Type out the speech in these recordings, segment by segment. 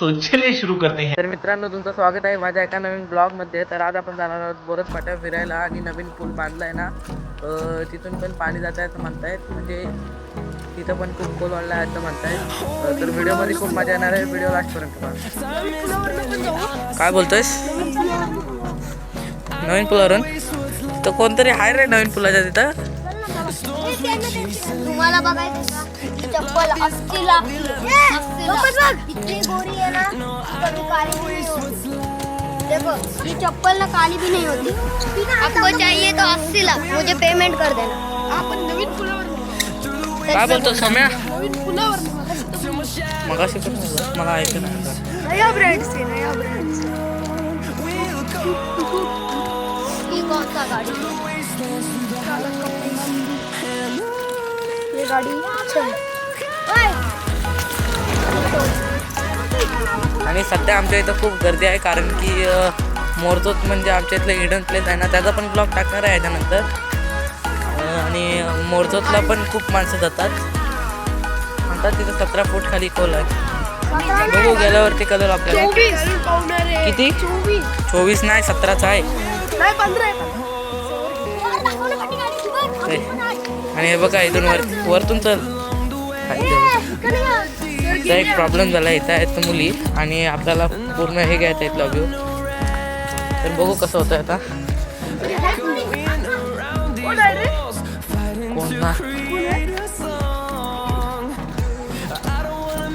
तो चलिए शुरू करते हैं. तर मित्रांनो, तुमचं स्वागत आहे माझ्या एका नवीन ब्लॉगमध्ये. तर आज आपण जाणार आहोत बोरस फाट्यावर फिरायला आणि नवीन पूल बांधलाय ना, तिथून पण पाणी जात आहे असं म्हणतायत. म्हणजे तिथं पण खूप खोल वाढला आहे असं म्हणतायत. तर व्हिडिओमध्ये खूप मजा येणार आहे. व्हिडिओ लास्टपर्यंत पहा. काय बोलतोयस? नवीन पुलावरून? तर कोणतरी आहे रे नवीन पुलाच्या तिथं. तुम्हाला बघायचं का? चप्पल अस्सीला इतनी गोरी है ना, कभी काली भी नहीं होती. देखो ये चप्पल ना काली भी नहीं होती. आपको चाहिए तो 80 लाख मुझे पेमेंट कर देना. आपण नवीन पुलावर काय बोलतो सम्या? नवीन पुलावर मगाशी पण मला ऐकलं नाही. नया ब्रांड से नया ब्रांड से. ये कौन सा गाड़ी है? ये गाड़ी आणि सध्या आमच्या इथं खूप गर्दी आहे, कारण की मोरजोत म्हणजे आमच्या इथलं हिडन प्लेस आहे ना, त्याचा पण ब्लॉग टाकणार आहे याच्यानंतर. आणि मोरजोतला पण खूप माणसं जातात म्हणतात. तिथं 17 फूट खाली खोल आहे. बघू गेल्यावरती कळलं आपल्याला. किती? 24 नाही, 17चा आहे. आणि हे बघा इथून वरतून चल. तर एक प्रॉब्लेम झाला, इथं आहेत मुली आणि आपल्याला पूर्ण हे घ्यायचं इथला व्ह्यू. तर बघू कसं होतं आता. कोण ना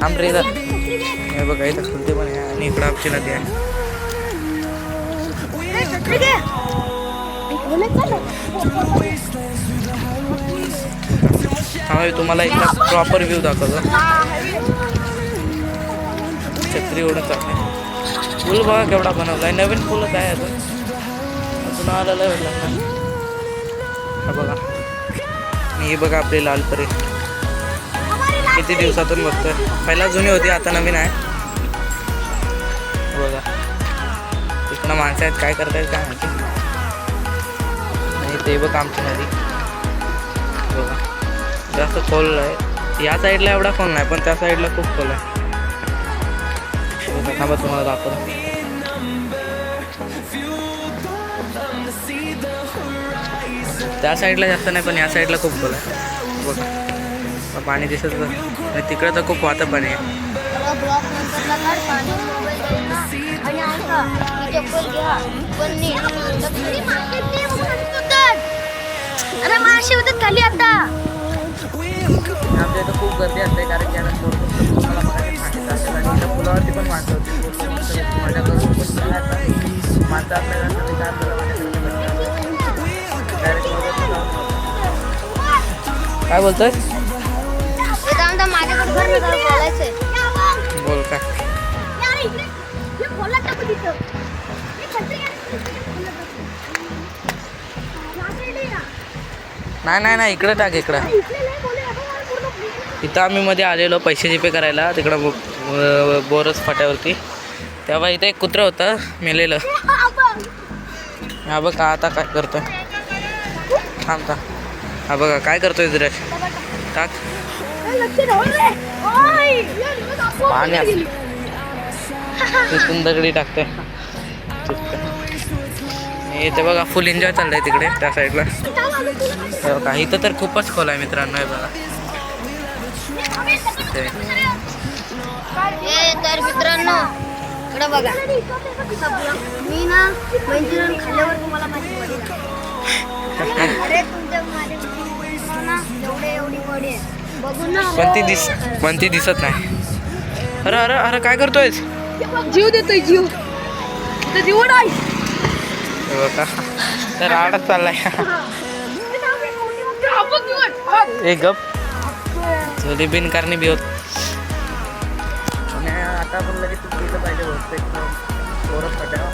आमरेदा हे बघा इथं खुलते पण आहे आणि इकडं आमची नदी आहे. हा तुम्हाला इथला प्रॉपर व्ह्यू दाखवतो. छत्री ओढून चालते. पूल बघा केवढा बनवला आहे. नवीन पूलच आहे अजून आलेला भेटला. हा बघा. आणि हे बघा आपली लालपरी किती दिवसातून बघतोय. पहिला जुनी होती, आता नवीन आहे. बघा इकडं माणसं आहेत, काय करतायत काय माहिती. आणि ते बघा आमची नदी बघा जास्त खोल आहे. या साईडला एवढा खोल नाही, पण त्या साईडला खूप खोल आहे. थांबा तुम्हाला दाखवतो. त्या साईडला जास्त नाही, पण या साईडला खूप खोल आहे. बघा पाणी दिसत आणि तिकडं तर खूप वाहतं पाणी आहे. अरे माशी होतात खाली आता. आमच्या इथं खूप गर्दी असते, कारण की आम्ही तुम्हाला मगाशी सांगितलं असेल. आणि इथं पुलावरती पण माणसं होती. माझ्या घरून पण माणसं आपल्याला काय बोलतोय? माझ्याकडे बोलायचंय. बोल काय. नाही इकडं टाक. इकडं इथं आम्ही मध्ये आलेलो पैसे जीपे करायला तिकडं बोरस फाट्यावरती. तेव्हा इथं एक कुत्रं होतं मेलेलं. हा बघा आता काय करतोय. थांबता. हा बघा काय करतोय दिराश. टाक पाणी तिथून दगडी टाकतोय. इथे बघा फुल एन्जॉय चाललंय तिकडे त्या साईडला. बघा इथं तर खूपच खोल आहे मित्रांनो. हे बघा तर मित्रांनो इकडे बघा. मी ना मंचुरियन खाल्ल्यावर तुम्हाला माझी बॉडी अरे तुमच्या एवढी बॉडी आहे बघून ना. पण ती दिसत नाही. अरे अरे अरे काय करतोयस? जीव देतोय जीव. जीव नाही तर आडच चाललाय. एक गप झोली बिन करणे बी होत. आणि आता आपण लगेच गेलं पाहिजे बोरस फाट्यावर.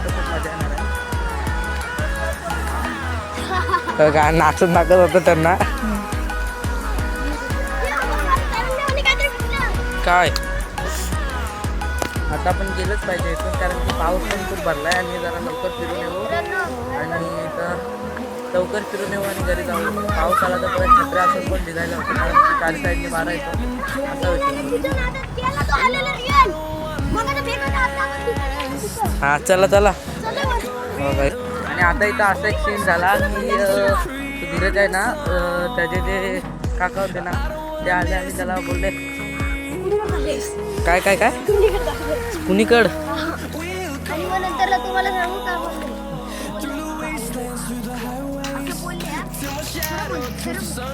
खूप मजा येणार आहे. काय नाचत होतं त्यांना. काय आता आपण गेलंच पाहिजे इथून, कारण की पाऊस पण खूप भरला आहे. आणि जरा लवकर फिरून येऊ आणि इथं लवकर फिरून येऊ आणि घरी जाऊ. पाऊस आला तर परत छत्र्या असं पण भिजायला होतं, कारण की चारी साईडने वारा येतो असा विषय. हां चला चला. चला वर. हो बाई. आणि आता इथं असा एक सीन झाला की धीरज आहे ना त्याचे जे काका होते ना ते आले आणि त्याला बोलले काय काय काय कुणीकड. आणि मग नंतरला तुम्हाला सांगू का बोलले? असं बोलले, हा? खरं बोल, खरं बोल.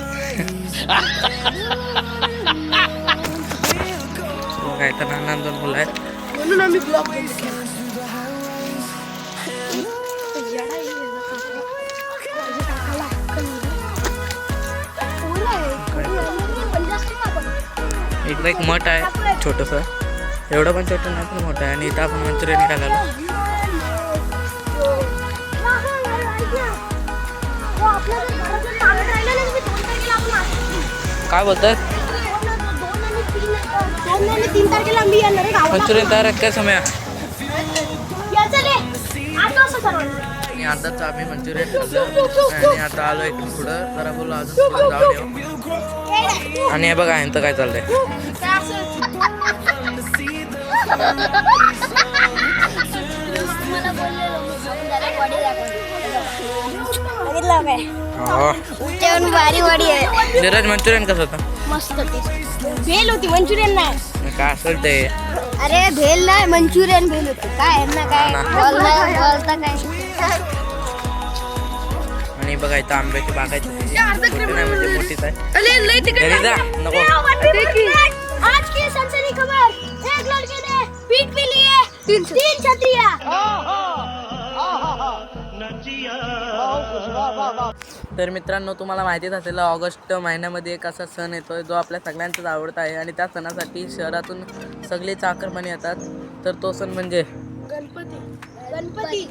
काय तर नानान दोन मुलं आहेत. म्हणून आम्ही ब्लॉग केला. इकडे एक मठ आहे छोटंसं, एवढं पण छोटं नाही पण मोठं आहे. आणि इथं आपण मंचुरियन खायला काय बोलतात. 2 आणि 3 तारखेला आम्ही येणार आहे गावाला. मंचुरियन तयार आहे काय समय. याचं रे, 8 वाजता ठरवलं. आणि आताच आम्ही मंचुरियन खाल्लं आणि आता आलो इकडून पुढं जरा बोललो अजून पुढं जाऊन येऊ. आणि हे बघा ह्यांचं काय चाललंय. मला बोललेलो मी जरा वडी बघितलं काय हो. जेवण भारी वडी आहे. धीरज मंचुरियन कसं होतं. मस्त टेस्ट. भेल होती, मंचुरियन नाही. काय असेल ते. अरे भेल नाही, मंचुरियन भेल होती. काय आहे ना काय बोलता काय. आणि बघा इथं आंब्याची बाग आहे छोटी नाही म्हणजे मोठीच आहे. घरी जा नको. आज की सनसनी खबर, एक लड़के ने पीठ पे लिए 3 छतरियां. तर मित्रांनो तुम्हाला माहितीच असेल ऑगस्ट महिन्यामध्ये एक असा सण येतो जो आपल्या सगळ्यांचाच आवडता आहे. आणि त्या सणासाठी शहरातून सगळे चाकरमानी येतात. तर तो सण म्हणजे गणपती.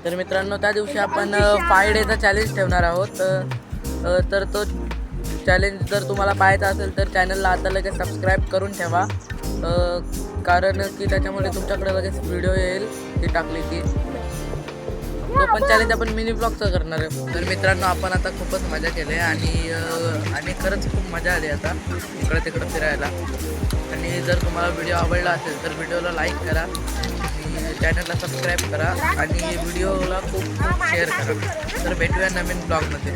तर मित्रांनो त्या दिवशी आपण 5 डेचा चॅलेंज ठेवणार आहोत. तर तो चॅलेंज जर तुम्हाला पाहायचा असेल तर चॅनलला आता लगेच सबस्क्राईब करून ठेवा. कारण की त्याच्यामुळे तुमच्याकडे लगेच व्हिडिओ येईल ती टाकली की. तो पण चॅलेंज आपण मिनी ब्लॉगचं करणार आहे. तर मित्रांनो आपण आता खूपच मजा केली आहे आणि खरंच खूप मजा आली आता इकडं तिकडं फिरायला. आणि जर तुम्हाला व्हिडिओ आवडला असेल तर व्हिडिओला लाईक करा, चॅनलला सबस्क्राईब करा आणि व्हिडिओला खूप शेअर करा. तर भेटूया नवीन ब्लॉगमध्ये.